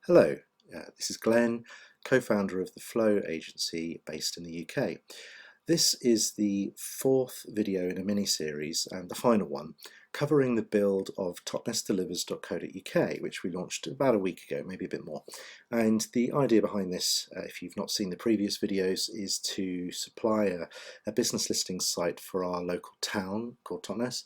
Hello, this is Glenn, co-founder of the Flow agency based in the UK. This is the fourth video in a mini-series and the final one covering the build of totnesdelivers.co.uk, which we launched about a week ago, maybe a bit more. And the idea behind this, if you've not seen the previous videos, is to supply a business listing site for our local town called Totnes,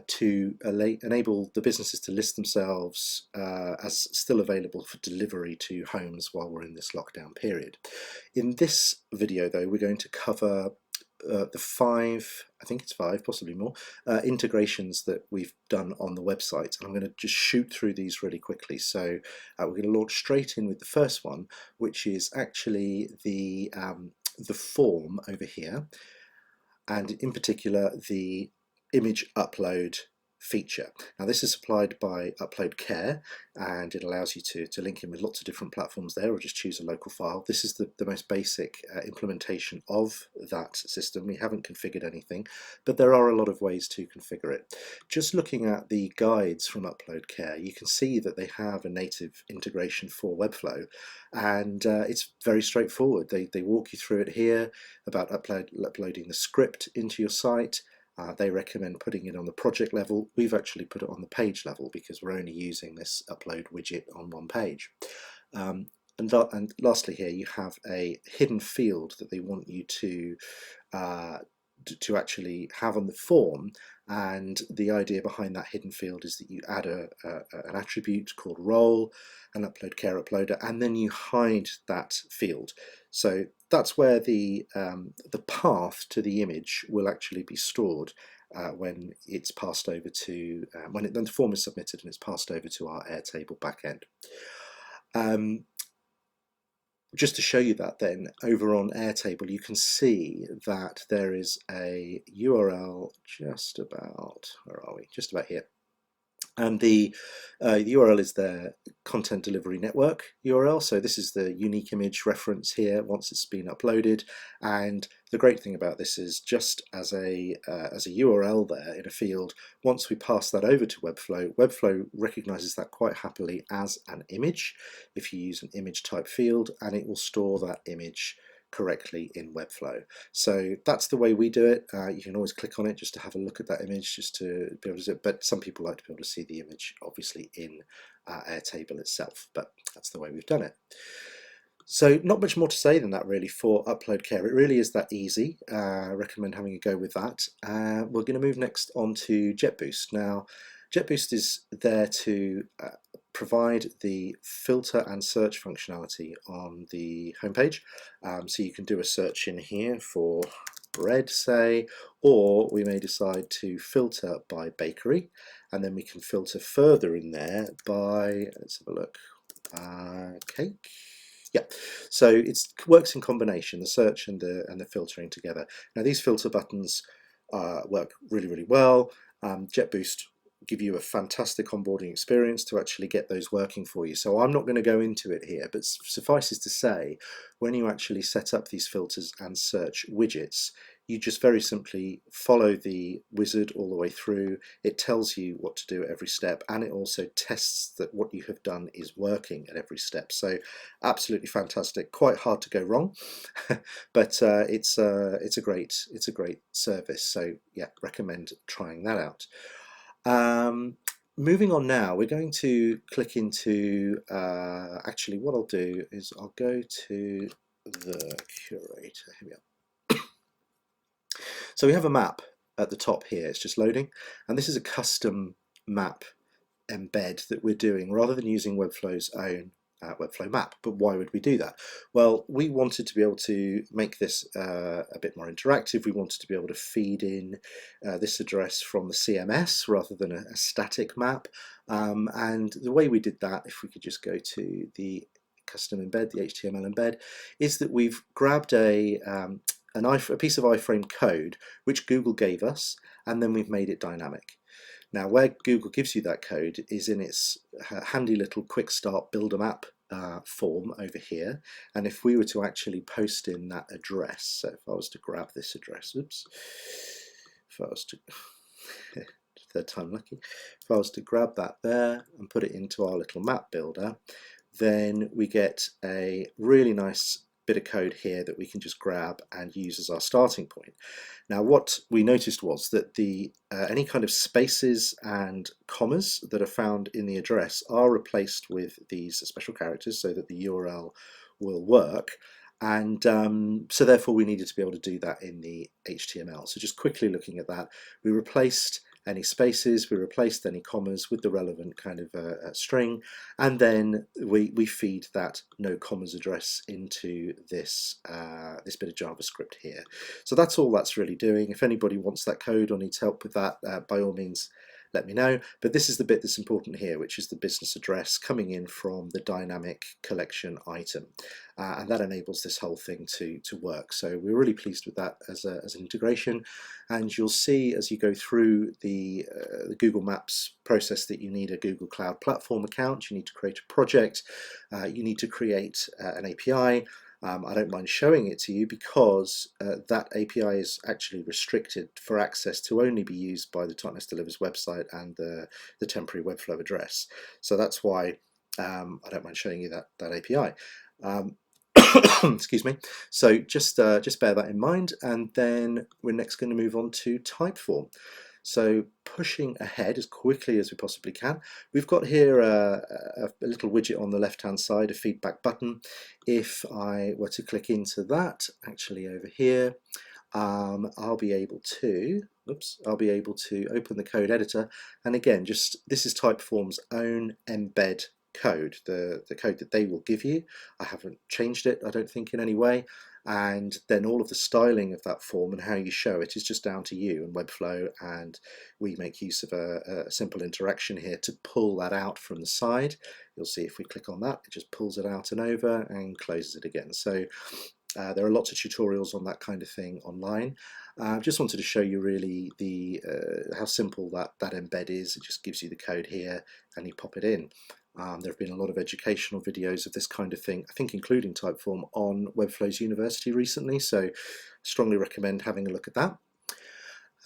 to enable the businesses to list themselves as still available for delivery to homes while we're in this lockdown period. In this video though, we're going to cover the I think it's five, possibly more, integrations that we've done on the website. And I'm going to just shoot through these really quickly. So we're going to launch straight in with the first one, which is actually the form over here, and in particular the image upload feature. Now this is supplied by Uploadcare, and it allows you to link in with lots of different platforms there, or just choose a local file. This is the most basic implementation of that system. We haven't configured anything, but there are a lot of ways to configure it. Just looking at the guides from Uploadcare, you can see that they have a native integration for Webflow, and it's very straightforward. They walk you through it here about uploading the script into your site. They recommend putting it on the project level. We've actually put it on the page level because we're only using this upload widget on one page. And lastly here you have a hidden field that they want you to actually have on the form, and the idea behind that hidden field is that you add an attribute called role, an Uploadcare uploader, and then you hide that field. So that's where the path to the image will actually be stored when it's passed over to when the form is submitted and it's passed over to our Airtable backend. Just to show you that then, over on Airtable you can see that there is a URL just about, where are we? Just about here. And the URL is their content delivery network URL. So this is the unique image reference here once it's been uploaded. And the great thing about this is, just as a URL there in a field, once we pass that over to Webflow, Webflow recognizes that quite happily as an image if you use an image type field, and it will store that image correctly in Webflow. So that's the way we do it. You can always click on it just to have a look at that image, just to be able to do it, but some people like to be able to see the image obviously in Airtable itself, but that's the way we've done it. So not much more to say than that really for Uploadcare. It really is that easy. I recommend having a go with that. We're going to move next on to Jetboost. Now Jetboost is there to provide the filter and search functionality on the homepage. So you can do a search in here for bread, say, or we may decide to filter by bakery, and then we can filter further in there by, let's have a look, cake. Yeah, so it works in combination, the search and the filtering together. Now these filter buttons work really, really well. Jetboost give you a fantastic onboarding experience to actually get those working for you. So I'm not going to go into it here, but suffices to say, when you actually set up these filters and search widgets, you just very simply follow the wizard all the way through. It tells you what to do at every step, and it also tests that what you have done is working at every step. So absolutely fantastic, quite hard to go wrong, but it's a great service. So yeah, recommend trying that out. Moving on now, we're going to click into, actually what I'll do is I'll go to the curator. Here we are. So we have a map at the top here, it's just loading, and this is a custom map embed that we're doing rather than using Webflow's own Webflow map. But why would we do that? Well, we wanted to be able to make this a bit more interactive. We wanted to be able to feed in this address from the CMS rather than a static map. And the way we did that, if we could just go to the custom embed, the HTML embed, is that we've grabbed a piece of iframe code which Google gave us, and then we've made it dynamic. Now where Google gives you that code is in its handy little quick start build a map form over here, and if we were to actually post in that address, so if I was to grab this address, oops, if I was to third time lucky, if I was to grab that there and put it into our little map builder, then we get a really nice bit of code here that we can just grab and use as our starting point. Now what we noticed was that the any kind of spaces and commas that are found in the address are replaced with these special characters so that the URL will work, and so therefore we needed to be able to do that in the HTML. So just quickly looking at that, we replaced any spaces, we replaced any commas with the relevant kind of string, and then we feed that no commas address into this this bit of JavaScript here. So that's all that's really doing. If anybody wants that code or needs help with that, by all means let me know. But this is the bit that's important here, which is the business address coming in from the dynamic collection item, and that enables this whole thing to work. So we're really pleased with that as an integration, and you'll see as you go through the Google Maps process that you need a Google Cloud Platform account, you need to create a project, you need to create an API. I don't mind showing it to you because that API is actually restricted for access to only be used by the Totnes Delivers website and the temporary Webflow address. So that's why I don't mind showing you that API. Excuse me. So just bear that in mind, and then we're next going to move on to Typeform. So pushing ahead as quickly as we possibly can, we've got here a little widget on the left hand side, a feedback button. If I were to click into that, actually over here, I'll be able to open the code editor, and again, this is Typeform's own embed code, the code that they will give you. I haven't changed it, I don't think, in any way, and then all of the styling of that form and how you show it is just down to you and Webflow, and we make use of a simple interaction here to pull that out from the side. You'll see if we click on that, it just pulls it out and over and closes it again. So there are lots of tutorials on that kind of thing online. Just wanted to show you really how simple that embed is. It just gives you the code here and you pop it in. There have been a lot of educational videos of this kind of thing, I think including Typeform, on Webflow's University recently, so strongly recommend having a look at that.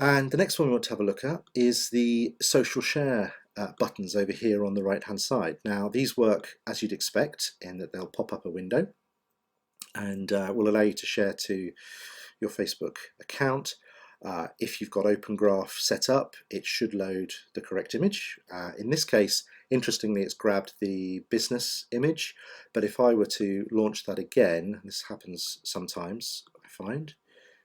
And the next one we want to have a look at is the social share buttons over here on the right hand side. Now these work as you'd expect in that they'll pop up a window and will allow you to share to your Facebook account. If you've got Open Graph set up, it should load the correct image. In this case, interestingly, it's grabbed the business image, but if I were to launch that again, this happens sometimes, I find,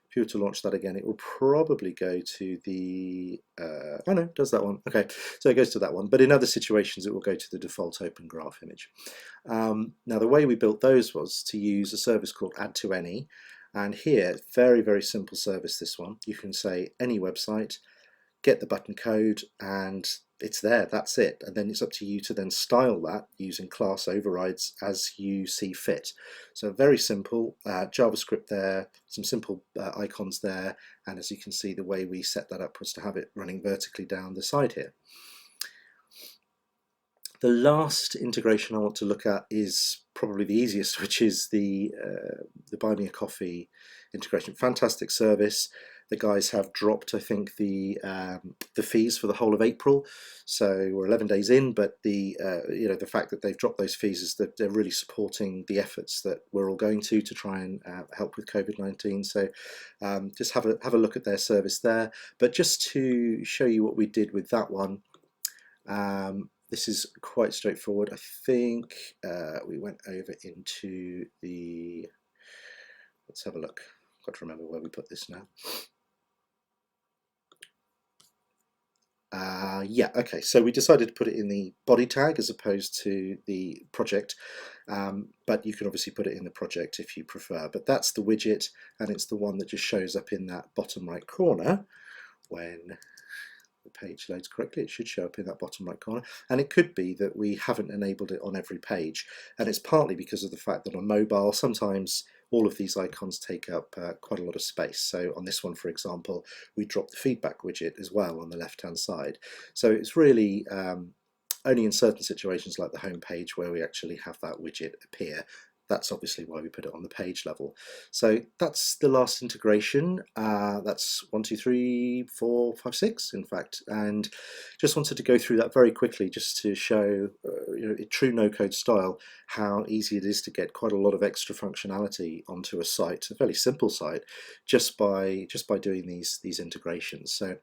if you were to launch that again, it will probably go to the, oh no, it does that one. Okay, so it goes to that one, but in other situations it will go to the default Open Graph image. Now the way we built those was to use a service called AddToAny, and here, very, very simple service, this one. You can say any website, get the button code, and it's there, that's it. And then it's up to you to then style that using class overrides as you see fit. So very simple, JavaScript there, some simple icons there, and as you can see, the way we set that up was to have it running vertically down the side here. The last integration I want to look at is probably the easiest, which is the Buy Me a Coffee integration. Fantastic service. The guys have dropped, I think, the fees for the whole of April. So we're 11 days in, but the fact that they've dropped those fees is that they're really supporting the efforts that we're all going to try and help with COVID-19. So just have a look at their service there. But just to show you what we did with that one. This is quite straightforward. I think we went over into the, let's have a look. I've got to remember where we put this now. Yeah, okay, so we decided to put it in the body tag as opposed to the project, but you can obviously put it in the project if you prefer. But that's the widget, and it's the one that just shows up in that bottom right corner when the page loads correctly. It should show up in that bottom right corner, and it could be that we haven't enabled it on every page, and it's partly because of the fact that on mobile sometimes all of these icons take up quite a lot of space. So on this one, for example, we dropped the feedback widget as well on the left hand side. So it's really only in certain situations like the home page where we actually have that widget appear. that's obviously why we put it on the page level. So that's the last integration. That's 1, 2, 3, 4, 5, 6, in fact, and just wanted to go through that very quickly just to show, in true no-code style, how easy it is to get quite a lot of extra functionality onto a site, a fairly simple site, just by doing these integrations. So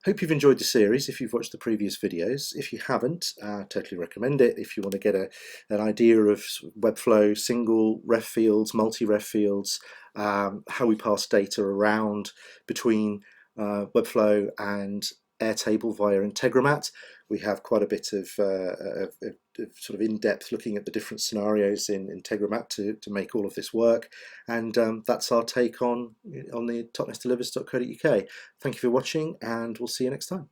hope you've enjoyed the series. If you've watched the previous videos, if you haven't, totally recommend it. If you want to get an idea of Webflow single ref fields, multi-ref fields, how we pass data around between Webflow and Airtable via Integromat. We have quite a bit of sort of in-depth looking at the different scenarios in Integromat to make all of this work, and that's our take on the totnesdelivers.co.uk. Thank you for watching, and we'll see you next time.